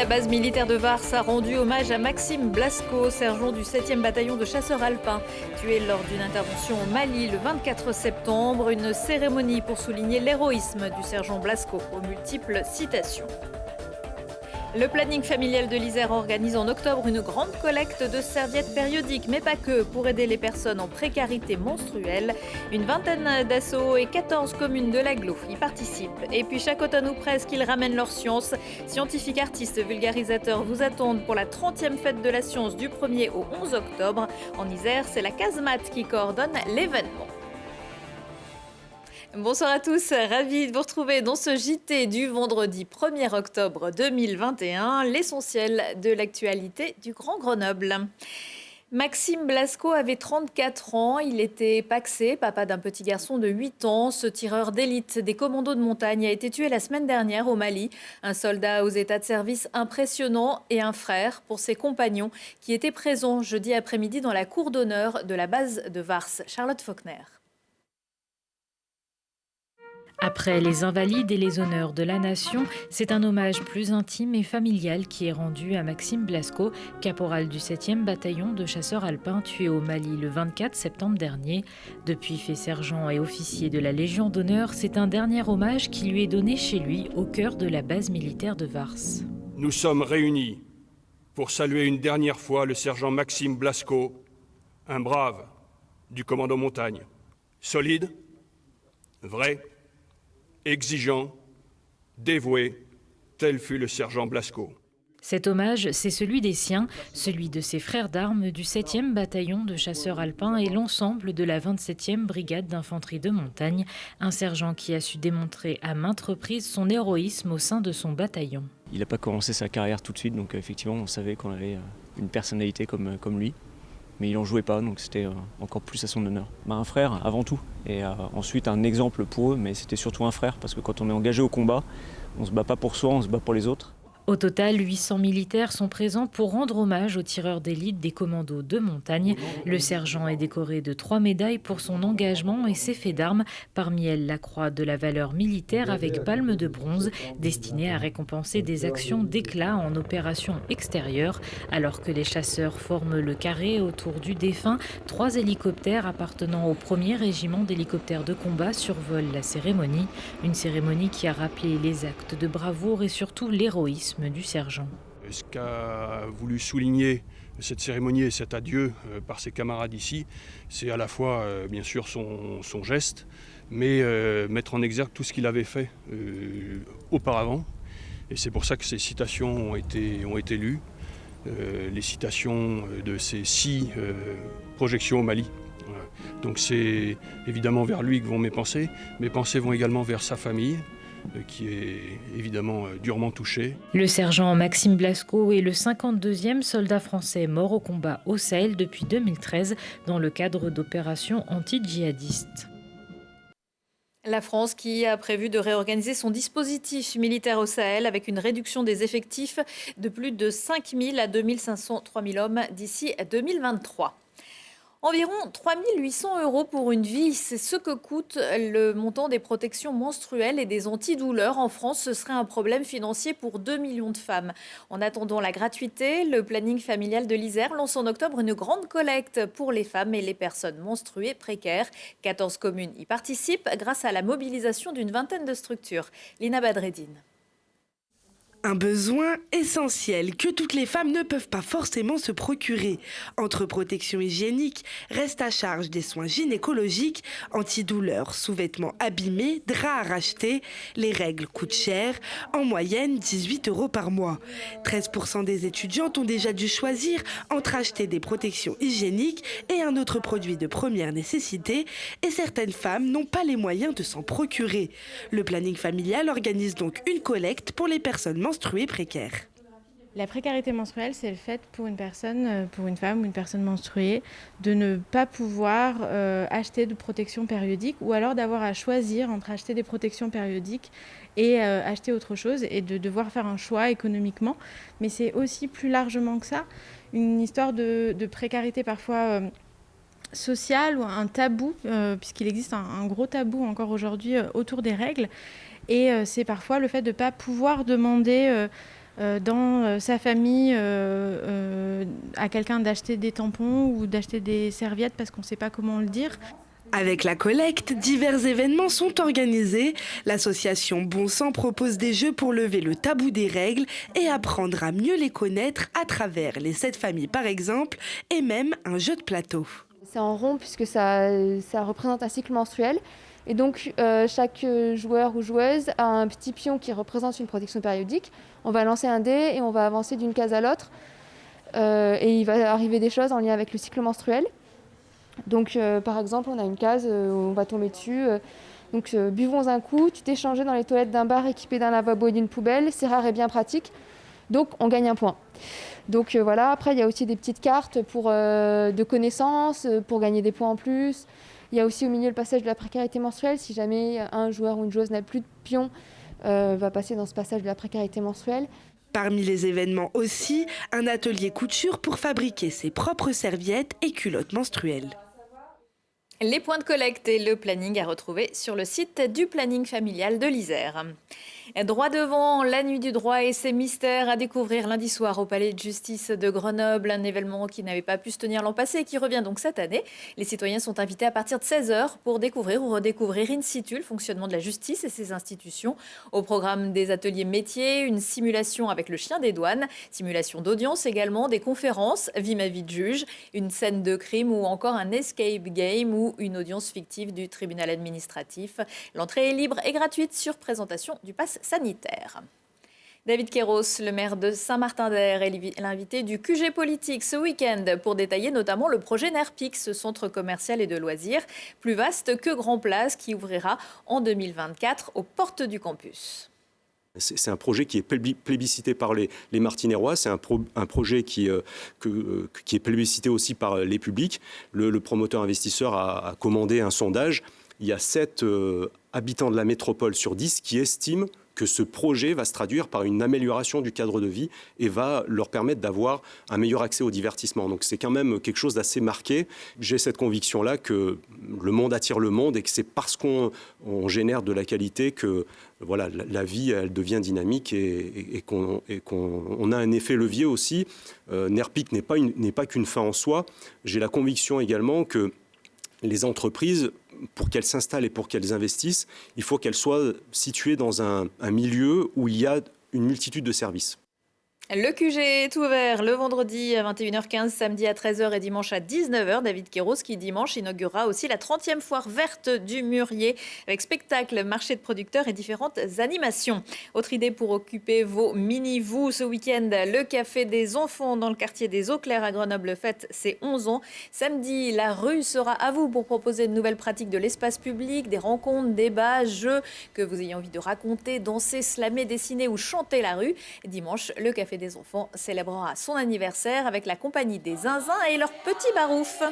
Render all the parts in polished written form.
La base militaire de Vars a rendu hommage à Maxime Blasco, sergent du 7e bataillon de chasseurs alpins, tué lors d'une intervention au Mali le 24 septembre. Une cérémonie pour souligner l'héroïsme du sergent Blasco aux multiples citations. Le planning familial de l'Isère organise en octobre une grande collecte de serviettes périodiques, mais pas que, pour aider les personnes en précarité menstruelle. Une vingtaine d'assauts et 14 communes de l'agglo y participent. Et puis chaque automne ou presque, ils ramènent leur science. Scientifiques, artistes, vulgarisateurs vous attendent pour la 30e fête de la science du 1er au 11 octobre. En Isère, c'est la Casemate qui coordonne l'événement. Bonsoir à tous, ravi de vous retrouver dans ce JT du vendredi 1er octobre 2021, l'essentiel de l'actualité du Grand Grenoble. Maxime Blasco avait 34 ans, il était pacsé, papa d'un petit garçon de 8 ans. Ce tireur d'élite des commandos de montagne a été tué la semaine dernière au Mali. Un soldat aux états de service impressionnant et un frère pour ses compagnons qui étaient présents jeudi après-midi dans la cour d'honneur de la base de Vars. Charlotte Faulkner. Après les Invalides et les honneurs de la Nation, c'est un hommage plus intime et familial qui est rendu à Maxime Blasco, caporal du 7e bataillon de chasseurs alpins tué au Mali le 24 septembre dernier. Depuis fait sergent et officier de la Légion d'honneur, c'est un dernier hommage qui lui est donné chez lui, au cœur de la base militaire de Vars. Nous sommes réunis pour saluer une dernière fois le sergent Maxime Blasco, un brave du commando montagne. Solide, vrai, exigeant, dévoué, tel fut le sergent Blasco. Cet hommage, c'est celui des siens, celui de ses frères d'armes du 7e bataillon de chasseurs alpins et l'ensemble de la 27e brigade d'infanterie de montagne, un sergent qui a su démontrer à maintes reprises son héroïsme au sein de son bataillon. Il n'a pas commencé sa carrière tout de suite, donc effectivement on savait qu'on avait une personnalité comme lui. Mais il n'en jouait pas, donc c'était encore plus à son honneur. Un frère avant tout, et ensuite un exemple pour eux, mais c'était surtout un frère, parce que quand on est engagé au combat, on ne se bat pas pour soi, on se bat pour les autres. Au total, 800 militaires sont présents pour rendre hommage aux tireurs d'élite des commandos de montagne. Le sergent est décoré de 3 médailles pour son engagement et ses faits d'armes, parmi elles la croix de la valeur militaire avec palme de bronze, destinée à récompenser des actions d'éclat en opération extérieure. Alors que les chasseurs forment le carré autour du défunt, 3 hélicoptères appartenant au 1er régiment d'hélicoptères de combat survolent la cérémonie. Une cérémonie qui a rappelé les actes de bravoure et surtout l'héroïsme du sergent. Ce qu'a voulu souligner cette cérémonie et cet adieu par ses camarades ici, c'est à la fois bien sûr son geste, mais mettre en exergue tout ce qu'il avait fait auparavant. Et c'est pour ça que ces citations ont été lues, les citations de ces 6 projections au Mali. Voilà. Donc c'est évidemment vers lui que vont mes pensées. Mes pensées vont également vers sa famille, qui est évidemment durement touché. Le sergent Maxime Blasco est le 52e soldat français mort au combat au Sahel depuis 2013 dans le cadre d'opérations anti-djihadistes. La France qui a prévu de réorganiser son dispositif militaire au Sahel avec une réduction des effectifs de plus de 5 000 à 2 500, 3 000 hommes d'ici 2023. Environ 3 800 € pour une vie, c'est ce que coûte le montant des protections menstruelles et des antidouleurs. En France, ce serait un problème financier pour 2 millions de femmes. En attendant la gratuité, le planning familial de l'Isère lance en octobre une grande collecte pour les femmes et les personnes menstruées précaires. 14 communes y participent grâce à la mobilisation d'une vingtaine de structures. Lina Badreddine. Un besoin essentiel que toutes les femmes ne peuvent pas forcément se procurer. Entre protection hygiénique, reste à charge des soins gynécologiques, antidouleurs, sous-vêtements abîmés, draps à racheter, les règles coûtent cher, en moyenne 18 € par mois. 13% des étudiantes ont déjà dû choisir entre acheter des protections hygiéniques et un autre produit de première nécessité, et certaines femmes n'ont pas les moyens de s'en procurer. Le planning familial organise donc une collecte pour les personnes menstruées précaires. La précarité menstruelle, c'est le fait pour une personne, pour une femme ou une personne menstruée, de ne pas pouvoir acheter de protection périodique ou alors d'avoir à choisir entre acheter des protections périodiques et acheter autre chose et de devoir faire un choix économiquement. Mais c'est aussi plus largement que ça, une histoire de précarité parfois sociale ou un tabou, puisqu'il existe un gros tabou encore aujourd'hui autour des règles. Et c'est parfois le fait de ne pas pouvoir demander dans sa famille à quelqu'un d'acheter des tampons ou d'acheter des serviettes parce qu'on ne sait pas comment le dire. Avec la collecte, divers événements sont organisés. L'association Bon Sang propose des jeux pour lever le tabou des règles et apprendre à mieux les connaître à travers les 7 familles par exemple, et même un jeu de plateau. C'est en rond puisque ça représente un cycle menstruel. Et donc chaque joueur ou joueuse a un petit pion qui représente une protection périodique. On va lancer un dé et on va avancer d'une case à l'autre. Et il va arriver des choses en lien avec le cycle menstruel. Donc par exemple, on a une case où on va tomber dessus. Donc buvons un coup, tu t'es changé dans les toilettes d'un bar équipé d'un lavabo et d'une poubelle. C'est rare et bien pratique. Donc on gagne un point. Donc voilà, après il y a aussi des petites cartes de connaissances, pour gagner des points en plus. Il y a aussi au milieu le passage de la précarité menstruelle. Si jamais un joueur ou une joueuse n'a plus de pion, va passer dans ce passage de la précarité menstruelle. Parmi les événements aussi, un atelier couture pour fabriquer ses propres serviettes et culottes menstruelles. Les points de collecte et le planning à retrouver sur le site du planning familial de l'Isère. Droit devant, la nuit du droit et ses mystères à découvrir lundi soir au Palais de Justice de Grenoble. Un événement qui n'avait pas pu se tenir l'an passé et qui revient donc cette année. Les citoyens sont invités à partir de 16h pour découvrir ou redécouvrir in situ le fonctionnement de la justice et ses institutions. Au programme des ateliers métiers, une simulation avec le chien des douanes, simulation d'audience également, des conférences, vie ma vie de juge, une scène de crime ou encore un escape game ou une audience fictive du tribunal administratif. L'entrée est libre et gratuite sur présentation du pass sanitaire. David Queyros, le maire de Saint-Martin-d'Air, est l'invité du QG Politique ce week-end pour détailler notamment le projet Nerpix, ce centre commercial et de loisirs, plus vaste que Grand Place, qui ouvrira en 2024 aux portes du campus. C'est un projet qui est plébiscité par les Martinérois, c'est un projet qui est plébiscité aussi par les publics. Le promoteur investisseur a commandé un sondage. Il y a 7 habitants de la métropole sur 10 qui estiment que ce projet va se traduire par une amélioration du cadre de vie et va leur permettre d'avoir un meilleur accès au divertissement. Donc c'est quand même quelque chose d'assez marqué. J'ai cette conviction-là que le monde attire le monde et que c'est parce qu'on génère de la qualité que voilà, la vie elle devient dynamique et qu'on a un effet levier aussi. Nerpic n'est pas qu'une fin en soi. J'ai la conviction également que les entreprises, pour qu'elles s'installent et pour qu'elles investissent, il faut qu'elles soient situées dans un milieu où il y a une multitude de services. Le QG est ouvert le vendredi à 21h15, samedi à 13h et dimanche à 19h. David Queyros qui dimanche inaugurera aussi la 30e foire verte du Mûrier avec spectacle, marché de producteurs et différentes animations. Autre idée pour occuper vos mini-vous ce week-end, le Café des enfants dans le quartier des Eaux Claires à Grenoble fête ses 11 ans. Samedi, la rue sera à vous pour proposer de nouvelles pratiques de l'espace public, des rencontres, débats, jeux que vous ayez envie de raconter, danser, slammer, dessiner ou chanter la rue. Dimanche, le Café des enfants célébrera son anniversaire avec la compagnie des Zinzins et leurs petits baroufs.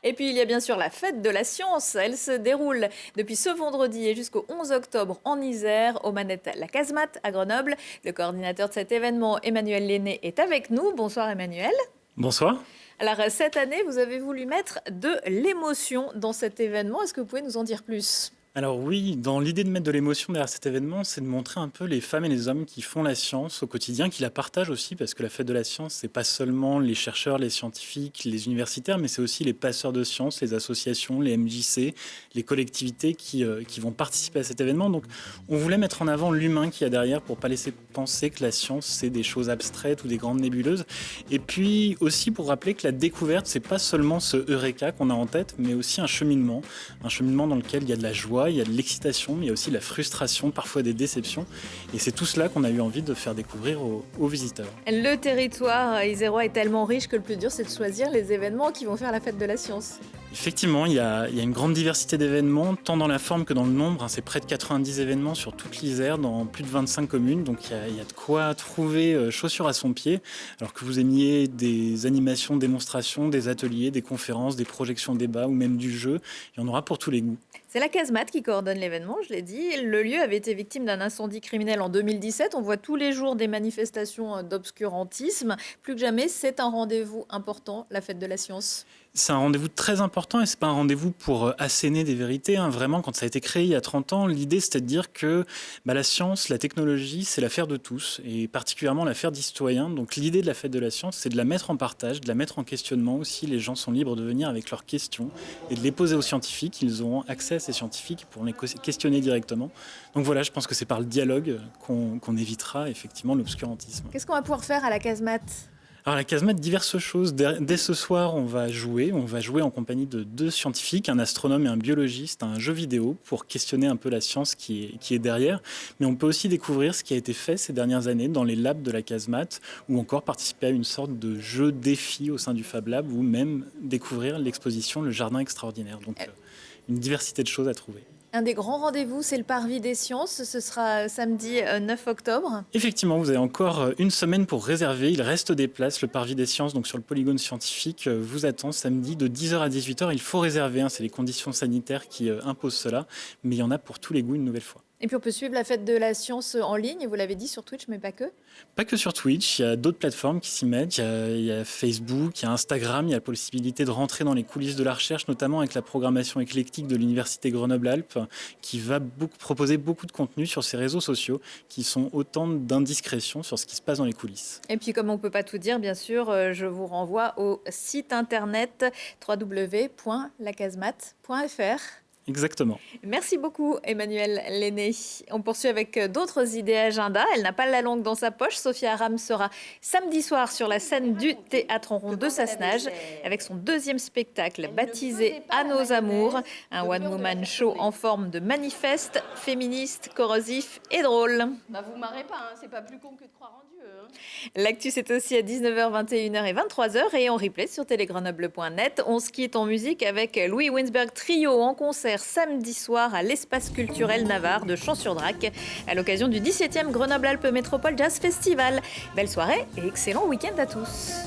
Et puis il y a bien sûr la fête de la science. Elle se déroule depuis ce vendredi et jusqu'au 11 octobre en Isère, aux manettes la Casemate à Grenoble. Le coordinateur de cet événement, Emmanuel Lenné, est avec nous. Bonsoir Emmanuel. Bonsoir. Alors cette année, vous avez voulu mettre de l'émotion dans cet événement. Est-ce que vous pouvez nous en dire plus ? Alors oui, dans l'idée de mettre de l'émotion derrière cet événement, c'est de montrer un peu les femmes et les hommes qui font la science au quotidien, qui la partagent aussi, parce que la fête de la science, c'est pas seulement les chercheurs, les scientifiques, les universitaires, mais c'est aussi les passeurs de science, les associations, les MJC, les collectivités qui vont participer à cet événement. Donc on voulait mettre en avant l'humain qu'il y a derrière pour pas laisser penser que la science, c'est des choses abstraites ou des grandes nébuleuses. Et puis aussi pour rappeler que la découverte, c'est pas seulement ce eureka qu'on a en tête, mais aussi un cheminement dans lequel il y a de la joie, il y a de l'excitation, mais il y a aussi de la frustration, parfois des déceptions. Et c'est tout cela qu'on a eu envie de faire découvrir aux visiteurs. Le territoire isérois est tellement riche que le plus dur, c'est de choisir les événements qui vont faire la fête de la science. Effectivement, il y a une grande diversité d'événements, tant dans la forme que dans le nombre. C'est près de 90 événements sur toute l'Isère, dans plus de 25 communes. Donc il y a de quoi trouver chaussure à son pied. Alors que vous aimiez des animations, démonstrations, des ateliers, des conférences, des projections débats ou même du jeu, il y en aura pour tous les goûts. C'est la Casemate qui coordonne l'événement, je l'ai dit. Le lieu avait été victime d'un incendie criminel en 2017. On voit tous les jours des manifestations d'obscurantisme. Plus que jamais, c'est un rendez-vous important, la fête de la science. C'est un rendez-vous très important et c'est pas un rendez-vous pour asséner des vérités. Vraiment, quand ça a été créé il y a 30 ans, l'idée c'était de dire que la science, la technologie, c'est l'affaire de tous et particulièrement l'affaire des citoyens. Donc l'idée de la fête de la science, c'est de la mettre en partage, de la mettre en questionnement aussi. Les gens sont libres de venir avec leurs questions et de les poser aux scientifiques. Ils auront accès à ces scientifiques pour les questionner directement. Donc voilà, je pense que c'est par le dialogue qu'on évitera effectivement l'obscurantisme. Qu'est-ce qu'on va pouvoir faire à la casemate ? Alors la casemate, diverses choses. Dès ce soir, on va jouer en compagnie de 2 scientifiques, un astronome et un biologiste, à un jeu vidéo pour questionner un peu la science qui est derrière. Mais on peut aussi découvrir ce qui a été fait ces dernières années dans les labs de la casemate ou encore participer à une sorte de jeu défi au sein du Fab Lab ou même découvrir l'exposition Le Jardin Extraordinaire. Donc une diversité de choses à trouver. Un des grands rendez-vous, c'est le Parvis des Sciences. Ce sera samedi 9 octobre. Effectivement, vous avez encore une semaine pour réserver. Il reste des places. Le Parvis des Sciences, donc sur le polygone scientifique, vous attend samedi de 10h à 18h. Il faut réserver, c'est les conditions sanitaires qui imposent cela. Mais il y en a pour tous les goûts une nouvelle fois. Et puis on peut suivre la fête de la science en ligne, vous l'avez dit, sur Twitch, mais pas que. Pas que sur Twitch, il y a d'autres plateformes qui s'y mettent. Il y a Facebook, il y a Instagram, il y a la possibilité de rentrer dans les coulisses de la recherche, notamment avec la programmation éclectique de l'Université Grenoble-Alpes, qui va proposer beaucoup de contenu sur ses réseaux sociaux, qui sont autant d'indiscrétions sur ce qui se passe dans les coulisses. Et puis comme on ne peut pas tout dire, bien sûr, je vous renvoie au site internet www.lacasemate.fr. Exactement. Merci beaucoup Emmanuelle Lenné. On poursuit avec d'autres idées agenda. Elle n'a pas la langue dans sa poche. Sophia Aram sera samedi soir sur la scène du Théâtre en Rond de Sassenage avec son 2e spectacle baptisé À nos amours. Un one-woman show en forme de manifeste, féministe, corrosif et drôle. Vous marrez pas, c'est pas plus con que de croire en Dieu. L'actu, c'est aussi à 19h, 21h et 23h et en replay sur télégrenoble.net. On se quitte en musique avec Louis Winsberg Trio en concert samedi soir à l'Espace culturel Navarre de Champs-sur-Drac à l'occasion du 17e Grenoble-Alpes Métropole Jazz Festival. Belle soirée et excellent week-end à tous.